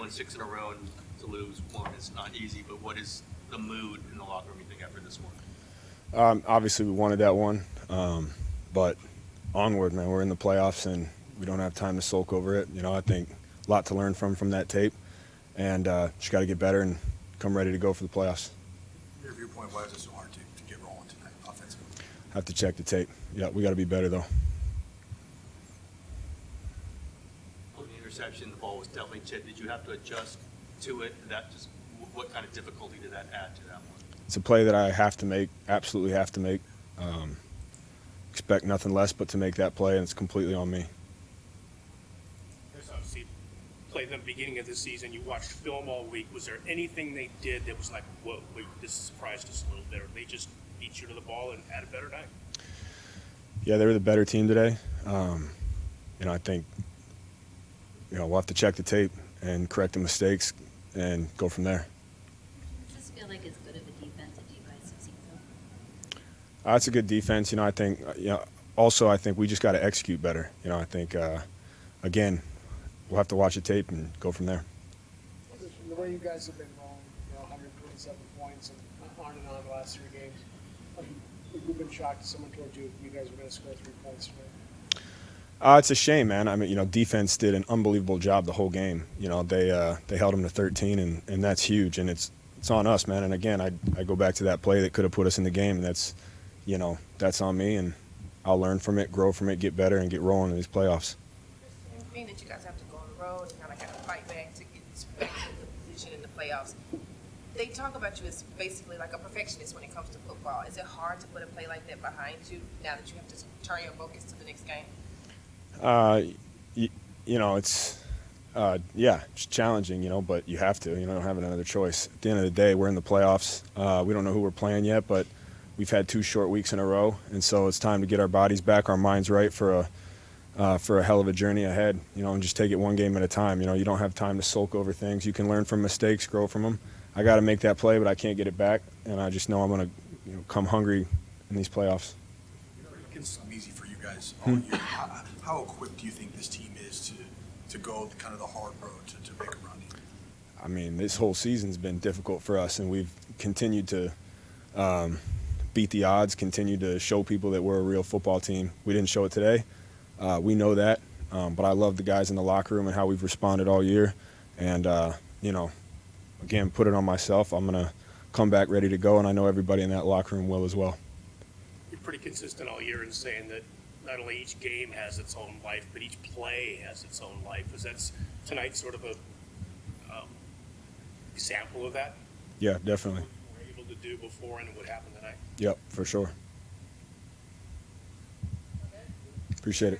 won 6 in a row, and to lose one is not easy. But what is the mood in the locker room, you think, after this one? Obviously, we wanted that one, but onward, man. We're in the playoffs, and we don't have time to sulk over it. You know, I think a lot to learn from that tape, and just got to get better and come ready to go for the playoffs. Your viewpoint, why is it so hard to get rolling tonight offensively? Have to check the tape. Yeah, we got to be better, though. On the interception, the ball was definitely tipped. Did you have to adjust to it? What kind of difficulty did that add to that one? It's a play that I have to make, absolutely have to make. Expect nothing less but to make that play, and it's completely on me. There's obviously played in the beginning of the season. You watched film all week. Was there anything they did that was like, whoa, wait, this surprised us a little bit, or they just beat you to the ball and had a better night? Yeah, they were the better team today. I think, we'll have to check the tape and correct the mistakes and go from there. Does this feel like as good of a defense as you guys have seen so far? It's a good defense. I think, also I think we just got to execute better. I think, again, we'll have to watch the tape and go from there. From the way you guys have been rolling, 127 points and on the last 3 games, we've been shocked if someone told you guys were going to score 3 points tonight. It's a shame, man. I mean, defense did an unbelievable job the whole game. They held them to 13, and that's huge. And it's on us, man. And again, I go back to that play that could have put us in the game, and that's on me. And I'll learn from it, grow from it, get better, and get rolling in these playoffs. Being that you guys have to go on the road and kind of fight back to get back to the position in the playoffs, they talk about you as basically like a perfectionist when it comes to football. Is it hard to put a play like that behind you now that you have to turn your focus to the next game? It's challenging, but you have to. You don't have another choice. At the end of the day, we're in the playoffs. We don't know who we're playing yet, but we've had 2 short weeks in a row, and so it's time to get our bodies back, our minds right for a hell of a journey ahead. And just take it one game at a time. You don't have time to sulk over things. You can learn from mistakes, grow from them. I got to make that play, but I can't get it back, and I just know I'm going to come hungry in these playoffs. It's easy for you guys all year. How equipped do you think this team is to go kind of the hard road to make a run here? I mean, this whole season's been difficult for us, and we've continued to beat the odds, continued to show people that we're a real football team. We didn't show it today. We know that, but I love the guys in the locker room and how we've responded all year. And, again, put it on myself. I'm going to come back ready to go, and I know everybody in that locker room will as well. You're pretty consistent all year in saying that not only each game has its own life, but each play has its own life. Is that tonight sort of a example of that? Yeah, definitely. What you were able to do before and what happened tonight? Yep, for sure. Appreciate it.